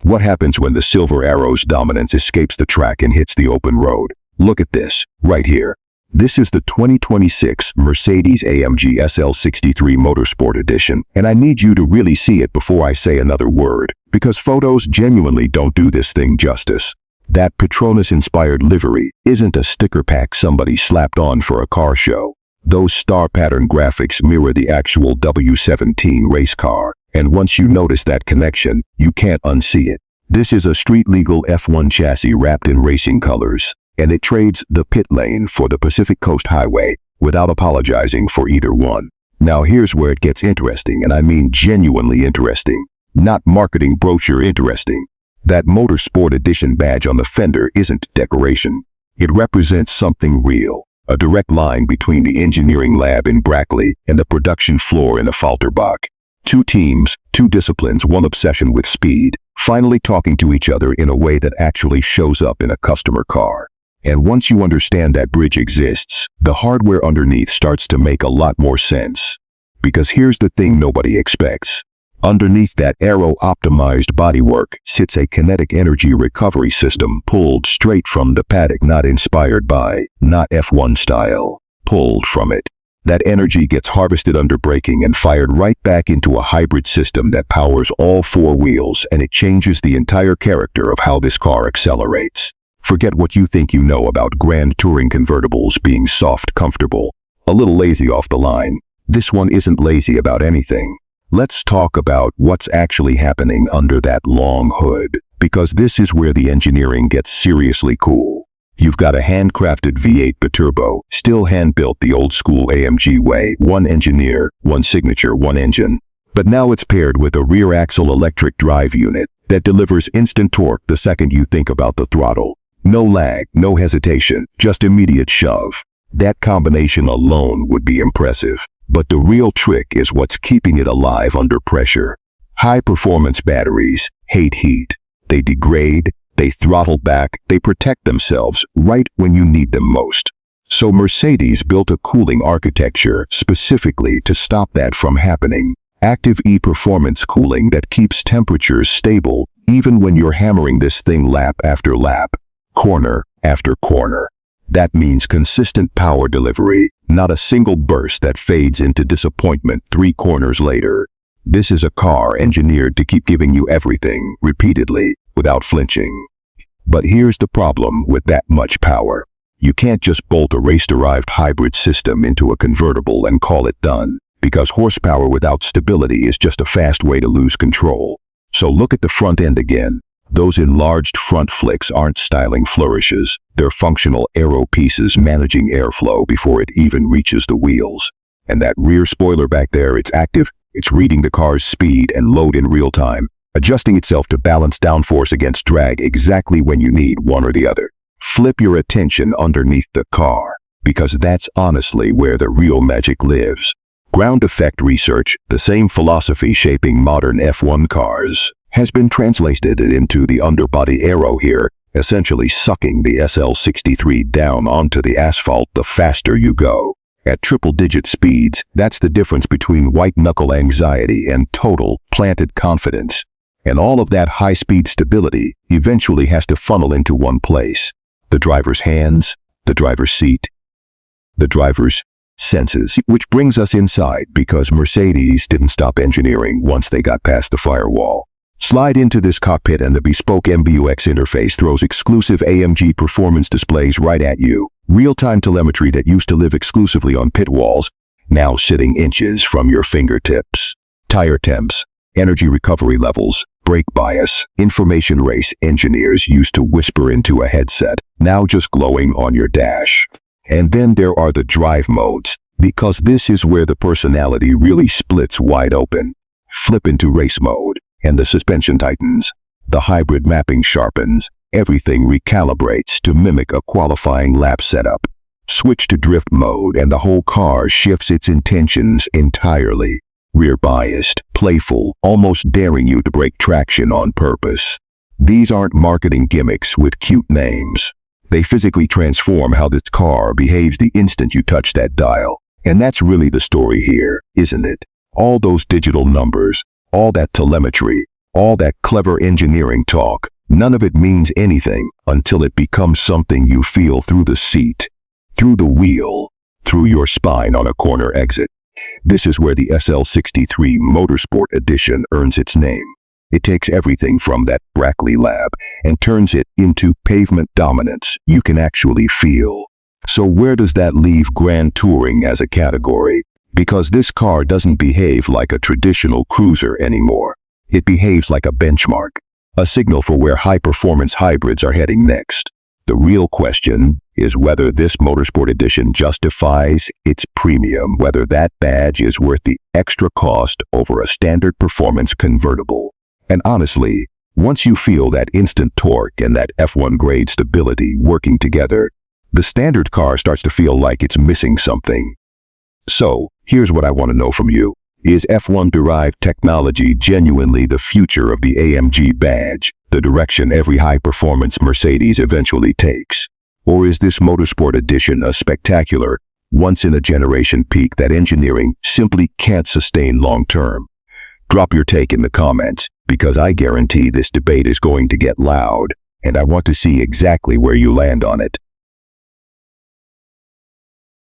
What happens when the Silver Arrow's dominance escapes the track and hits the open road? Look at this, right here. This is the 2026 Mercedes-AMG SL 63 Motorsport Edition, and I need you to really see it before I say another word, because photos genuinely don't do this thing justice. That Petronas-inspired livery isn't a sticker pack somebody slapped on for a car show. Those star pattern graphics mirror the actual W17 race car, and once you notice that connection, you can't unsee it. This is a street-legal F1 chassis wrapped in racing colors, and it trades the pit lane for the Pacific Coast Highway without apologizing for either one. Now here's where it gets interesting, and I mean genuinely interesting, not marketing brochure interesting. That Motorsport Edition badge on the fender isn't decoration. It represents something real, a direct line between the engineering lab in Brackley and the production floor in Falterbach. Two teams, two disciplines, one obsession with speed, finally talking to each other in a way that actually shows up in a customer car. And once you understand that bridge exists, the hardware underneath starts to make a lot more sense. Because here's the thing nobody expects. Underneath that aero-optimized bodywork sits a kinetic energy recovery system pulled straight from the paddock, not inspired by, not F1 style, pulled from it. That energy gets harvested under braking and fired right back into a hybrid system that powers all four wheels, and it changes the entire character of how this car accelerates. Forget what you think you know about grand touring convertibles being soft, comfortable, a little lazy off the line. This one isn't lazy about anything. Let's talk about what's actually happening under that long hood, because this is where the engineering gets seriously cool. You've got a handcrafted V8 biturbo, still hand-built the old-school AMG way, one engineer, one signature, one engine. But now it's paired with a rear-axle electric drive unit that delivers instant torque the second you think about the throttle. No lag, no hesitation, just immediate shove. That combination alone would be impressive. But the real trick is what's keeping it alive under pressure. High-performance batteries hate heat. They degrade, they throttle back, they protect themselves right when you need them most. So Mercedes built a cooling architecture specifically to stop that from happening. Active E-performance cooling that keeps temperatures stable even when you're hammering this thing lap after lap, corner after corner. That means consistent power delivery, not a single burst that fades into disappointment 3 corners later. This is a car engineered to keep giving you everything, repeatedly, without flinching. But here's the problem with that much power. You can't just bolt a race-derived hybrid system into a convertible and call it done, because horsepower without stability is just a fast way to lose control. So look at the front end again. Those enlarged front flicks aren't styling flourishes. They're functional aero pieces managing airflow before it even reaches the wheels. And that rear spoiler back there, it's active. It's reading the car's speed and load in real time, adjusting itself to balance downforce against drag exactly when you need one or the other. Flip your attention underneath the car, because that's honestly where the real magic lives. Ground effect research, the same philosophy shaping modern F1 cars, has been translated into the underbody aero here, essentially sucking the SL63 down onto the asphalt the faster you go. At triple-digit speeds, that's the difference between white-knuckle anxiety and total, planted confidence. And all of that high-speed stability eventually has to funnel into one place. The driver's hands, the driver's seat, the driver's senses. Which brings us inside, because Mercedes didn't stop engineering once they got past the firewall. Slide into this cockpit and the bespoke MBUX interface throws exclusive AMG performance displays right at you. Real-time telemetry that used to live exclusively on pit walls, now sitting inches from your fingertips. Tire temps, energy recovery levels, brake bias, information race engineers used to whisper into a headset, now just glowing on your dash. And then there are the drive modes, because this is where the personality really splits wide open. Flip into race mode, and the suspension tightens. The hybrid mapping sharpens. Everything recalibrates to mimic a qualifying lap setup. Switch to drift mode and the whole car shifts its intentions entirely. Rear biased, playful, almost daring you to break traction on purpose. These aren't marketing gimmicks with cute names. They physically transform how this car behaves the instant you touch that dial. And that's really the story here, isn't it? All those digital numbers, all that telemetry, All that clever engineering talk, none of it means anything until it becomes something you feel through the seat, through the wheel, through your spine on a corner exit. This is where the SL63 Motorsport Edition earns its name. It takes everything from that Brackley lab and turns it into pavement dominance you can actually feel. So where does that leave Grand Touring as a category? Because this car doesn't behave like a traditional cruiser anymore. It behaves like a benchmark, a signal for where high-performance hybrids are heading next. The real question is whether this Motorsport Edition justifies its premium, whether that badge is worth the extra cost over a standard performance convertible. And honestly, once you feel that instant torque and that F1 grade stability working together, the standard car starts to feel like it's missing something. So, here's what I want to know from you. Is F1-derived technology genuinely the future of the AMG badge, the direction every high-performance Mercedes eventually takes? Or is this Motorsport Edition a spectacular, once-in-a-generation peak that engineering simply can't sustain long-term? Drop your take in the comments, because I guarantee this debate is going to get loud, and I want to see exactly where you land on it.